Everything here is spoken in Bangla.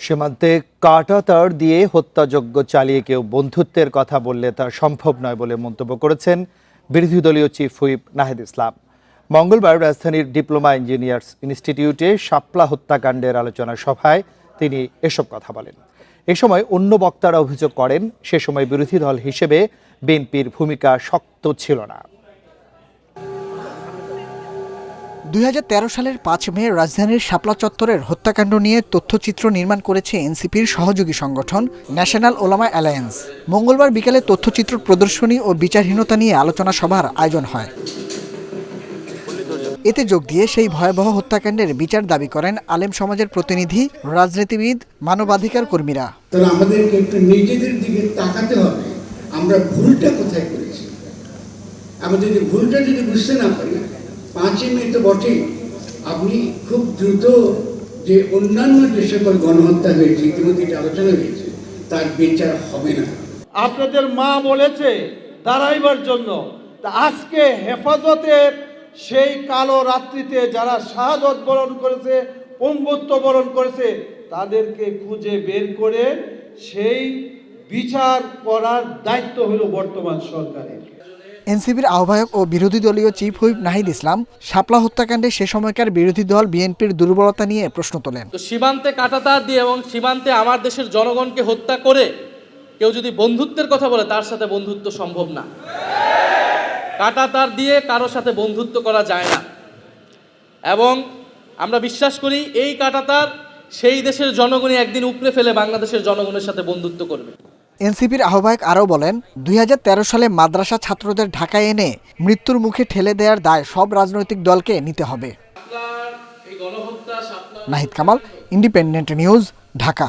সীমান্তে কাঁটাতার দিয়ে হত্যাযজ্ঞ চালিয়ে কেউ বন্ধুত্বের কথা বললে তা সম্ভব নয় বলে মন্তব্য করেছেন বিরোধী দলীয় চিফ হুইপ নাহিদ ইসলাম। মঙ্গলবার রাজধানীর ডিপ্লোমা ইঞ্জিনিয়ার্স ইনস্টিটিউটে শাপলা হত্যাকাণ্ডের আলোচনা সভায় তিনি এসব কথা বলেন। এ সময় অন্য বক্তারা অভিযোগ করেন, সে সময় বিরোধী দল হিসেবে বিএনপির ভূমিকা শক্ত ছিল না। ২০১৩ সালের ৫ মে রাজধানীর শাপলা চত্বরের হত্যাকাণ্ড নিয়ে তথ্যচিত্র নির্মাণ করেছে এনসিপির সহযোগী সংগঠন ন্যাশনাল ওলামা অ্যালায়েন্স। মঙ্গলবার বিকালে তথ্যচিত্র প্রদর্শনী ও বিচারহীনতা নিয়ে আলোচনা সভার আয়োজন হয়। এতে যোগ দিয়ে সেই ভয়াবহ হত্যাকাণ্ডের বিচার দাবি করেন আলেম সমাজের প্রতিনিধি, রাজনীতিবিদ, মানবাধিকার কর্মীরা। তাহলে আমাদেরকে একটু নিজেদের দিকে তাকাতে হবে, আমরা ভুলটা কোথায় করেছি। আমরা যদি ভুলটা বুঝতে না পারি, 5 মে তো বটেই, আপনি খুব দ্রুত যে অন্যান্য যে সকল গণহত্যা হয়েছে, ইতিমধ্যে আলোচনা হয়েছে, তার বিচার হবে না। আপনাদের মা বলেছে দাঁড়াইবার জন্য, তা আজকে হেফাজতের সেই কালো রাত্রিতে যারা শাহাদত বরণ করেছে, পঙ্গুত্ব বরণ করেছে, তাদেরকে খুঁজে বের করে সেই বিচার করার দায়িত্ব হলো বর্তমান সরকারের। এনসিপির আহ্বায়ক ও বিরোধী দলীয় চিফ হুইপ নাহিদ ইসলাম শাপলা হত্যাকাণ্ডে সে সময়কার বিরোধী দল বিএনপির দুর্বলতা নিয়ে প্রশ্ন তোলেন। তো সীমান্তে কাঁটাতার দিয়ে এবং সীমান্তে আমার দেশের জনগণকে হত্যা করে কেউ যদি বন্ধুত্বের কথা বলে, তার সাথে বন্ধুত্ব সম্ভব না। কাঁটাতার দিয়ে কারোর সাথে বন্ধুত্ব করা যায় না, এবং আমরা বিশ্বাস করি এই কাঁটাতার সেই দেশের জনগণই একদিন উপড়ে ফেলে বাংলাদেশের জনগণের সাথে বন্ধুত্ব করবে। এনসিপির আহ্বায়ক আরও বলেন, ২০১৩ সালে মাদ্রাসা ছাত্রদের ঢাকায় এনে মৃত্যুর মুখে ঠেলে দেওয়ার দায় সব রাজনৈতিক দলকে নিতে হবে। Nahid Kamal, independent news, Dhaka.